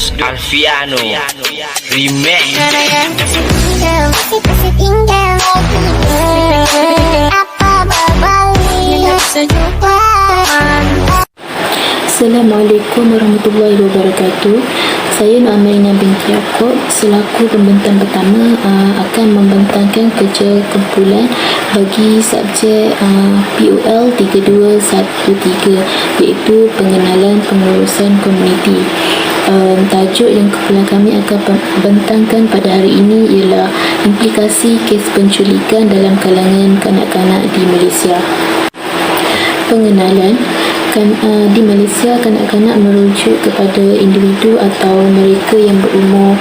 Dus Alfiano Remix. Assalamualaikum warahmatullahi wabarakatuh. Saya Amarina binti Yaakob selaku pembentang pertama akan membentangkan kerja kumpulan bagi subjek POL 3213 iaitu pengenalan pengurusan komuniti. Tajuk yang kumpulan kami akan bentangkan pada hari ini ialah implikasi kes penculikan dalam kalangan kanak-kanak di Malaysia. Pengenalan di Malaysia, kanak-kanak merujuk kepada individu atau mereka yang berumur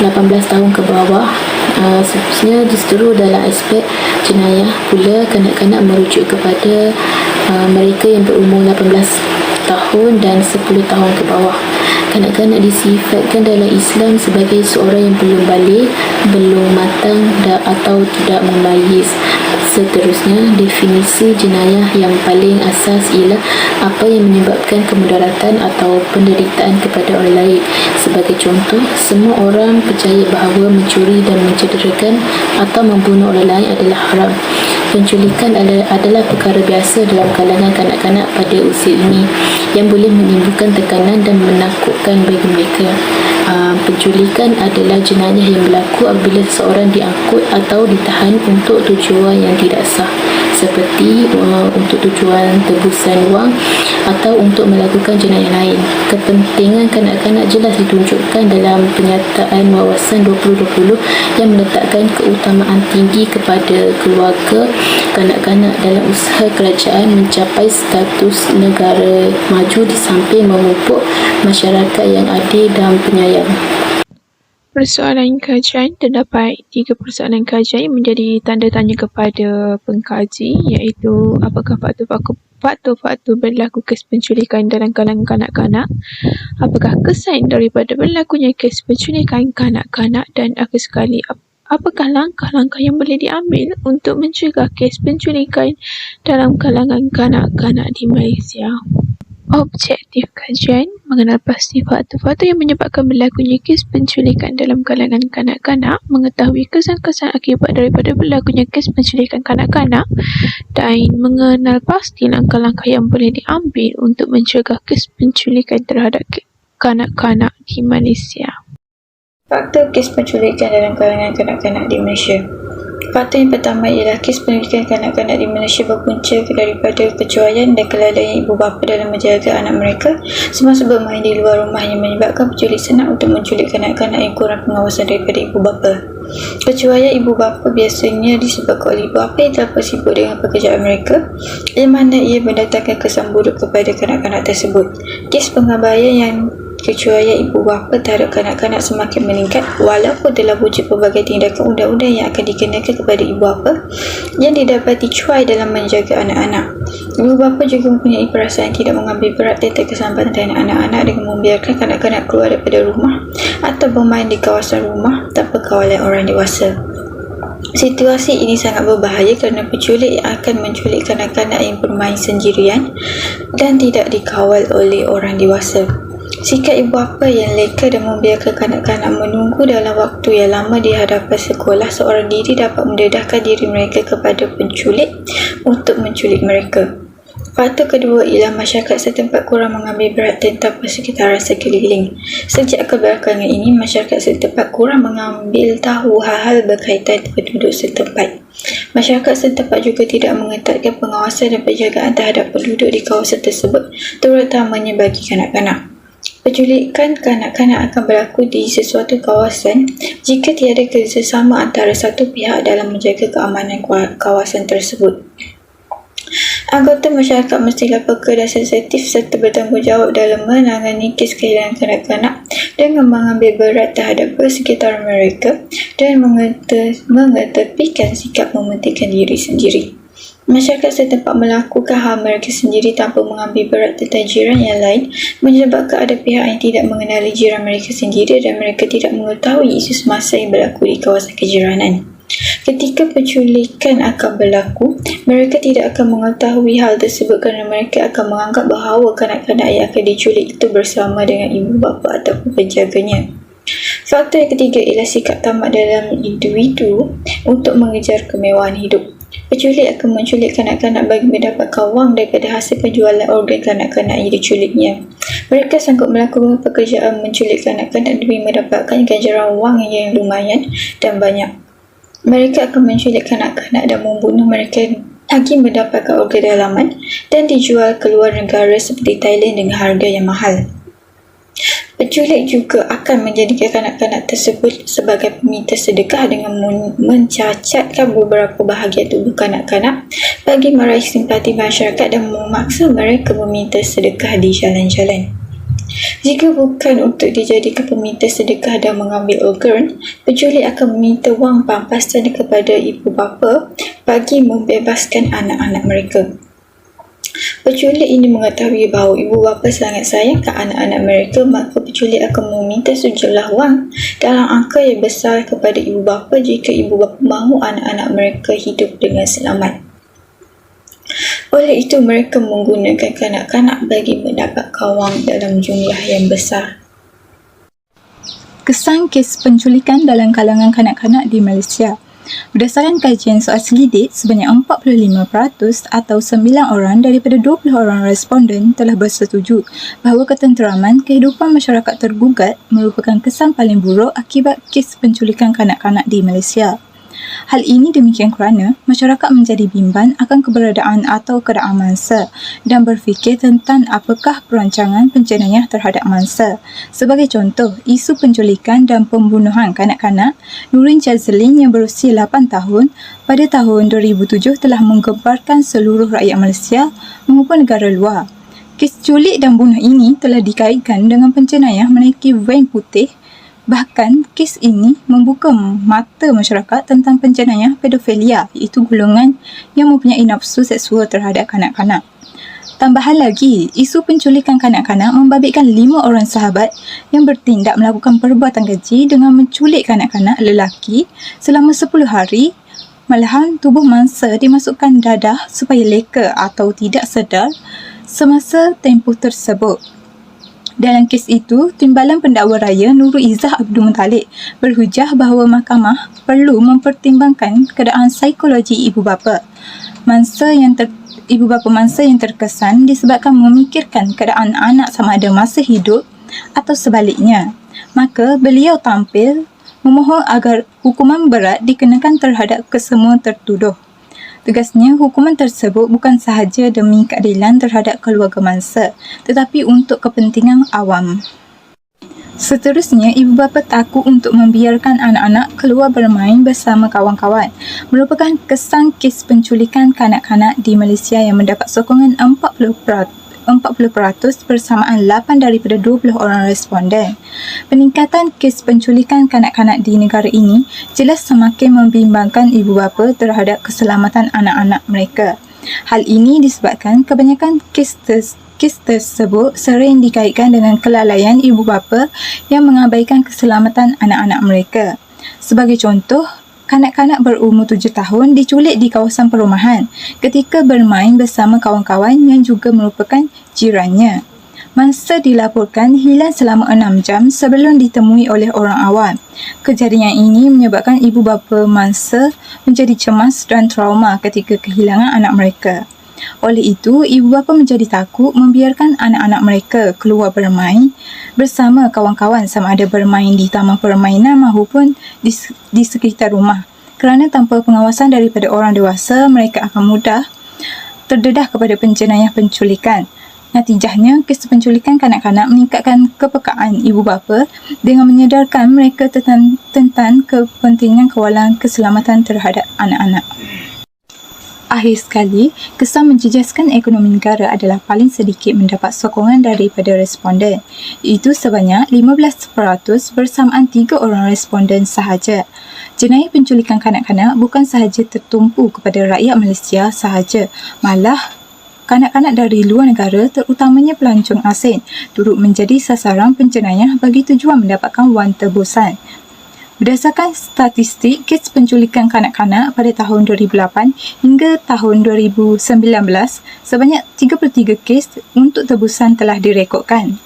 18 tahun ke bawah. Seterusnya diseterus dalam aspek jenayah pula, kanak-kanak merujuk kepada mereka yang berumur 18 tahun dan 10 tahun ke bawah. Kanak-kanak disifatkan dalam Islam sebagai seorang yang belum balik, belum matang atau tidak memayis. Seterusnya, definisi jenayah yang paling asas ialah apa yang menyebabkan kemudaratan atau penderitaan kepada orang lain. Sebagai contoh, semua orang percaya bahawa mencuri dan mencederakan atau membunuh orang lain adalah haram. Penculikan adalah perkara biasa dalam kalangan kanak-kanak pada usia ini yang boleh menimbulkan tekanan dan menakutkan bagi mereka. Penculikan adalah jenayah yang berlaku apabila seseorang diangkut atau ditahan untuk tujuan yang tidak sah, seperti untuk tujuan tebusan wang atau untuk melakukan jenayah lain. Kepentingan kanak-kanak jelas ditunjukkan dalam penyataan wawasan 2020 yang meletakkan keutamaan tinggi kepada keluarga kanak-kanak dalam usaha kerajaan mencapai status negara maju di samping memupuk masyarakat yang adil dan penyayang. Persoalan kajian, terdapat 3 persoalan kajian yang menjadi tanda tanya kepada pengkaji, iaitu apakah faktor-faktor berlaku kes penculikan dalam kalangan kanak-kanak, apakah kesan daripada berlakunya kes penculikan kanak-kanak, dan akhir sekali apakah langkah-langkah yang boleh diambil untuk mencegah kes penculikan dalam kalangan kanak-kanak di Malaysia. Objektif kajian mengenal pasti faktor-faktor yang menyebabkan berlakunya kes penculikan dalam kalangan kanak-kanak, mengetahui kesan-kesan akibat daripada berlakunya kes penculikan kanak-kanak, dan mengenal pasti langkah-langkah yang boleh diambil untuk mencegah kes penculikan terhadap kanak-kanak di Malaysia. Faktor kes penculikan dalam kalangan kanak-kanak di Malaysia. Faktor yang pertama ialah kes penculikan kanak-kanak di Malaysia berpunca daripada kecuaian dan kelalaian ibu bapa dalam menjaga anak mereka semasa bermain di luar rumah yang menyebabkan penculik senang untuk menculik kanak-kanak yang kurang pengawasan daripada ibu bapa. Kecuaian ibu bapa biasanya disebabkan oleh ibu bapa yang terlalu sibuk dengan pekerjaan mereka, yang mana ia mendatangkan kesan buruk kepada kanak-kanak tersebut. Kes pengabaian yang kecuaian ibu bapa terhadap kanak-kanak semakin meningkat walaupun telah wujud pelbagai tindakan undang-undang yang akan dikenakan kepada ibu bapa yang didapati cuai dalam menjaga anak-anak. Ibu bapa juga mempunyai perasaan tidak mengambil berat tentang keselamatan anak-anak dengan membiarkan kanak-kanak keluar daripada rumah atau bermain di kawasan rumah tanpa kawalan orang dewasa. Situasi ini sangat berbahaya kerana penculik yang akan menculik kanak-kanak yang bermain sendirian dan tidak dikawal oleh orang dewasa. Sikap ibu bapa yang leka dan membiarkan kanak-kanak menunggu dalam waktu yang lama di hadapan sekolah seorang diri dapat mendedahkan diri mereka kepada penculik untuk menculik mereka. Faktor kedua ialah masyarakat setempat kurang mengambil berat tentang persekitaran sekeliling. Sejak kebelakangan ini, masyarakat setempat kurang mengambil tahu hal-hal berkaitan penduduk setempat. Masyarakat setempat juga tidak mengetatkan pengawasan dan penjagaan terhadap penduduk di kawasan tersebut, terutamanya bagi kanak-kanak. Penculikan kanak-kanak akan berlaku di sesuatu kawasan jika tiada kerjasama antara satu pihak dalam menjaga keamanan kawasan tersebut. Anggota masyarakat mestilah peka dan sensitif serta bertanggungjawab dalam menangani kes kehilangan kanak-kanak dengan mengambil berat terhadap persekitaran mereka dan mengetepikan sikap mementingkan diri sendiri. Masyarakat setempat melakukan hal mereka sendiri tanpa mengambil berat tentang jiran yang lain menyebabkan ada pihak yang tidak mengenali jiran mereka sendiri dan mereka tidak mengetahui isu semasa yang berlaku di kawasan kejiranan. Ketika penculikan akan berlaku, mereka tidak akan mengetahui hal tersebut kerana mereka akan menganggap bahawa kanak-kanak yang akan diculik itu bersama dengan ibu bapa ataupun penjaganya. Faktor yang ketiga ialah sikap tamak dalam individu untuk mengejar kemewahan hidup. Penculik akan menculik kanak-kanak bagi mendapatkan wang daripada hasil penjualan organ kanak-kanak yang diculiknya. Mereka sanggup melakukan pekerjaan menculik kanak-kanak demi mendapatkan ganjaran wang yang lumayan dan banyak. Mereka akan menculik kanak-kanak dan membunuh mereka bagi mendapatkan organ dalaman dan dijual ke luar negara seperti Thailand dengan harga yang mahal. Penculik juga akan menjadikan kanak-kanak tersebut sebagai peminta sedekah dengan mencacatkan beberapa bahagian tubuh kanak-kanak bagi meraih simpati masyarakat dan memaksa mereka meminta sedekah di jalan-jalan. Jika bukan untuk dijadikan peminta sedekah dan mengambil organ, penculik akan meminta wang pampasan kepada ibu bapa bagi membebaskan anak-anak mereka. Penculik ini mengetahui bahawa ibu bapa sangat sayang ke anak-anak mereka, maka penculik akan meminta sejumlah wang dalam angka yang besar kepada ibu bapa jika ibu bapa mahu anak-anak mereka hidup dengan selamat. Oleh itu, mereka menggunakan kanak-kanak bagi mendapatkan wang dalam jumlah yang besar. Kesan kes penculikan dalam kalangan kanak-kanak di Malaysia. Berdasarkan kajian soal selidik, sebanyak 45% atau 9 orang daripada 20 orang responden telah bersetuju bahawa ketenteraman kehidupan masyarakat tergugat merupakan kesan paling buruk akibat kes penculikan kanak-kanak di Malaysia. Hal ini demikian kerana masyarakat menjadi bimbang akan keberadaan atau keadaan mangsa dan berfikir tentang apakah perancangan penjenayah terhadap mangsa. Sebagai contoh, isu penculikan dan pembunuhan kanak-kanak, Nurin Jazlin yang berusia 8 tahun pada tahun 2007 telah menggemparkan seluruh rakyat Malaysia maupun negara luar. Kes culik dan bunuh ini telah dikaitkan dengan penjenayah menaiki van putih. Bahkan, kes ini membuka mata masyarakat tentang penjenayah pedofilia, iaitu golongan yang mempunyai nafsu seksual terhadap kanak-kanak. Tambahan lagi, isu penculikan kanak-kanak membabitkan 5 orang sahabat yang bertindak melakukan perbuatan keji dengan menculik kanak-kanak lelaki selama 10 hari. Malahan, tubuh mangsa dimasukkan dadah supaya leka atau tidak sedar semasa tempoh tersebut. Dalam kes itu, Timbalan Pendakwa Raya Nurul Izzah Abdul Muttalib berhujah bahawa mahkamah perlu mempertimbangkan keadaan psikologi ibu bapa mangsa yang terkesan disebabkan memikirkan keadaan anak sama ada masa hidup atau sebaliknya. Maka beliau tampil memohon agar hukuman berat dikenakan terhadap kesemua tertuduh. Tegasnya, hukuman tersebut bukan sahaja demi keadilan terhadap keluarga mangsa, tetapi untuk kepentingan awam. Seterusnya, ibu bapa takut untuk membiarkan anak-anak keluar bermain bersama kawan-kawan. Merupakan kesan kes penculikan kanak-kanak di Malaysia yang mendapat sokongan 40% bersamaan 8 daripada 20 orang responden. Peningkatan kes penculikan kanak-kanak di negara ini jelas semakin membimbangkan ibu bapa terhadap keselamatan anak-anak mereka. Hal ini disebabkan kebanyakan kes tersebut sering dikaitkan dengan kelalaian ibu bapa yang mengabaikan keselamatan anak-anak mereka. Sebagai contoh, kanak-kanak berumur 7 tahun diculik di kawasan perumahan ketika bermain bersama kawan-kawan yang juga merupakan jirannya. Mangsa dilaporkan hilang selama 6 jam sebelum ditemui oleh orang awam. Kejadian ini menyebabkan ibu bapa mangsa menjadi cemas dan trauma ketika kehilangan anak mereka. Oleh itu, ibu bapa menjadi takut membiarkan anak-anak mereka keluar bermain bersama kawan-kawan sama ada bermain di taman permainan maupun di sekitar rumah. Kerana tanpa pengawasan daripada orang dewasa, mereka akan mudah terdedah kepada penjenayah penculikan. Natijahnya, kes penculikan kanak-kanak meningkatkan kepekaan ibu bapa dengan menyedarkan mereka tentang kepentingan kawalan keselamatan terhadap anak-anak. Akhir sekali, kesan menjejaskan ekonomi negara adalah paling sedikit mendapat sokongan daripada responden, iaitu sebanyak 15% bersamaan 3 orang responden sahaja. Jenayah penculikan kanak-kanak bukan sahaja tertumpu kepada rakyat Malaysia sahaja, malah kanak-kanak dari luar negara terutamanya pelancong asing turut menjadi sasaran penjenayah bagi tujuan mendapatkan wang tebusan. Berdasarkan statistik kes penculikan kanak-kanak pada tahun 2008 hingga tahun 2019, sebanyak 33 kes untuk tebusan telah direkodkan.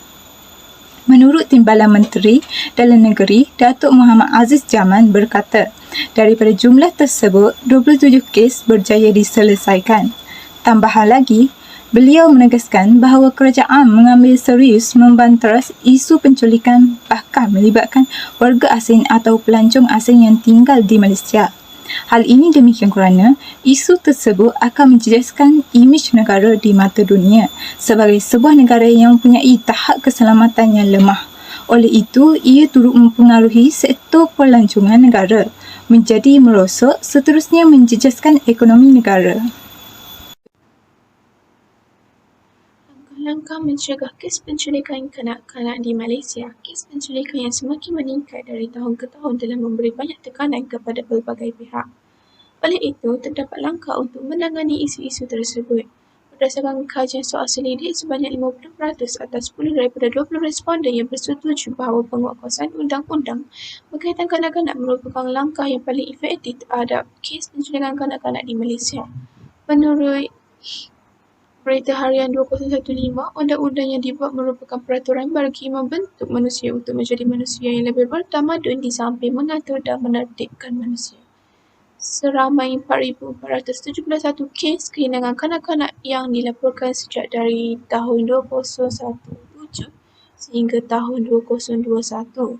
Menurut Timbalan Menteri Dalam Negeri, Datuk Muhammad Aziz Jaman berkata, daripada jumlah tersebut, 27 kes berjaya diselesaikan. Tambahan lagi, beliau menegaskan bahawa kerajaan mengambil serius membanteras isu penculikan bahkan melibatkan warga asing atau pelancong asing yang tinggal di Malaysia. Hal ini demikian kerana isu tersebut akan menjejaskan imej negara di mata dunia sebagai sebuah negara yang mempunyai tahap keselamatan yang lemah. Oleh itu, ia turut mempengaruhi sektor pelancongan negara menjadi merosot, seterusnya menjejaskan ekonomi negara. Langkah mencegah kes penculikan kanak-kanak di Malaysia. Kes penculikan yang semakin meningkat dari tahun ke tahun telah memberi banyak tekanan kepada pelbagai pihak. Oleh itu, terdapat langkah untuk menangani isu-isu tersebut. Berdasarkan kajian soal selidik, sebanyak 50% atau 10 daripada 20 responden yang bersetuju bahawa penguatkuasaan undang-undang berkaitan kanak-kanak merupakan langkah yang paling efektif terhadap kes penculikan kanak-kanak di Malaysia. Menurut Berita Harian 2015, undang-undang yang dibuat merupakan peraturan bagi membentuk manusia untuk menjadi manusia yang lebih bertamadun di samping mengatur dan menertibkan manusia. Seramai 4,471 kes kehilangan kanak-kanak yang dilaporkan sejak dari tahun 2017 sehingga tahun 2021.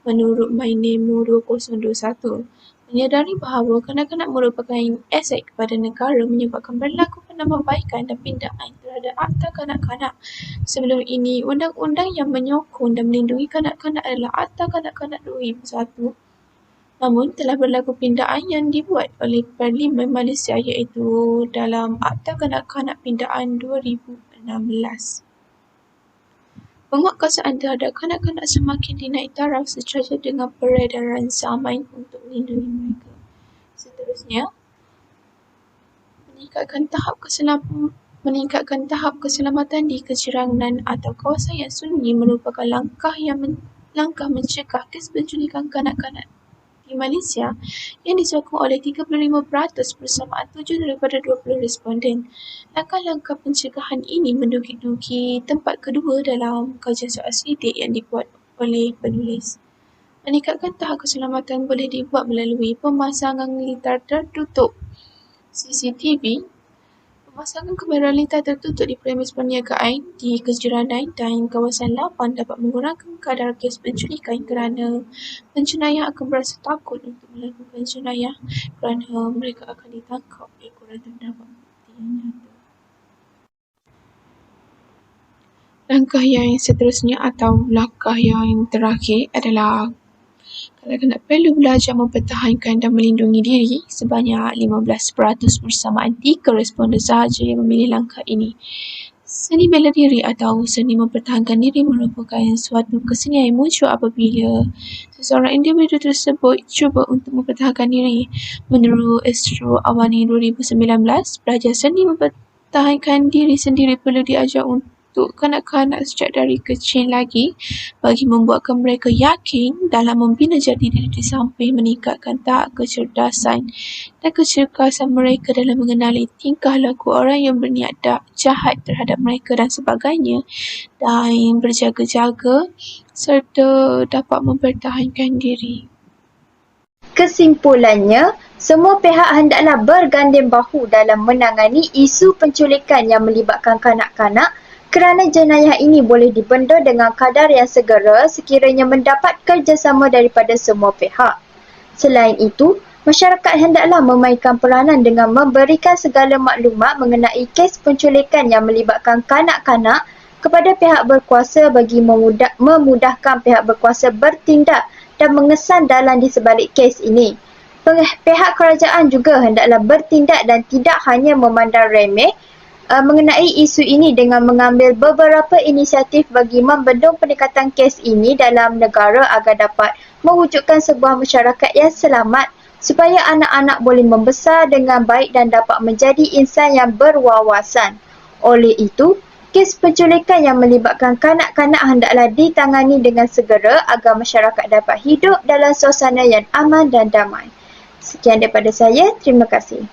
Menurut MyNemo 2021, menyadari bahawa kanak-kanak merupakan aset kepada negara menyebabkan berlaku penambahbaikan dan pindaan terhadap Akta Kanak-Kanak. Sebelum ini, undang-undang yang menyokong dan melindungi kanak-kanak adalah Akta Kanak-Kanak 2001. Namun, telah berlaku pindaan yang dibuat oleh Parlimen Malaysia iaitu dalam Akta Kanak-Kanak Pindaan 2016. Penguatkuasaan terhadap kanak-kanak semakin dinaik taraf sejajar dengan peredaran zaman untuk melindungi mereka. Seterusnya, meningkatkan tahap keselamatan di kejiranan atau kawasan yang sunyi merupakan langkah mencegah kes penculikan kanak-kanak di Malaysia yang disokong oleh 35% bersamaan 7 daripada 20 responden. Langkah-langkah pencegahan ini menduduki tempat kedua dalam kajian soal selidik yang dibuat oleh penulis. Meningkatkan tahap keselamatan boleh dibuat melalui pemasangan litar tertutup CCTV, pemasangan kamera litar tertutup di premis perniagaan di kejiranan dan kawasan lapang dapat mengurangkan kadar kes penculikan kerana penjenayah akan berasa takut untuk melakukan jenayah kerana mereka akan ditangkap kurang terdapat bukti yang nyata. Langkah yang seterusnya atau langkah yang terakhir adalah kanak-kanak perlu belajar mempertahankan dan melindungi diri. Sebanyak 15% bersamaan 3 responden sahaja yang memilih langkah ini. Seni bela diri atau seni mempertahankan diri merupakan suatu kesenian yang muncul apabila seseorang individu tersebut cuba untuk mempertahankan diri. Menurut Astro Awani 2019, belajar seni mempertahankan diri sendiri perlu diajar untuk kanak-kanak sejak dari kecil lagi bagi membuatkan mereka yakin dalam membina jati diri di samping meningkatkan tahap kecerdasan dan kecergasan mereka dalam mengenali tingkah laku orang yang berniat jahat terhadap mereka dan sebagainya, dan berjaga-jaga serta dapat mempertahankan diri. Kesimpulannya, semua pihak hendaklah berganding bahu dalam menangani isu penculikan yang melibatkan kanak-kanak kerana jenayah ini boleh dibenda dengan kadar yang segera sekiranya mendapat kerjasama daripada semua pihak. Selain itu, masyarakat hendaklah memainkan peranan dengan memberikan segala maklumat mengenai kes penculikan yang melibatkan kanak-kanak kepada pihak berkuasa bagi memudahkan pihak berkuasa bertindak dan mengesan dalan di sebalik kes ini. Pihak kerajaan juga hendaklah bertindak dan tidak hanya memandang remeh mengenai isu ini dengan mengambil beberapa inisiatif bagi membendung peningkatan kes ini dalam negara agar dapat mewujudkan sebuah masyarakat yang selamat supaya anak-anak boleh membesar dengan baik dan dapat menjadi insan yang berwawasan. Oleh itu, kes penculikan yang melibatkan kanak-kanak hendaklah ditangani dengan segera agar masyarakat dapat hidup dalam suasana yang aman dan damai. Sekian daripada saya, terima kasih.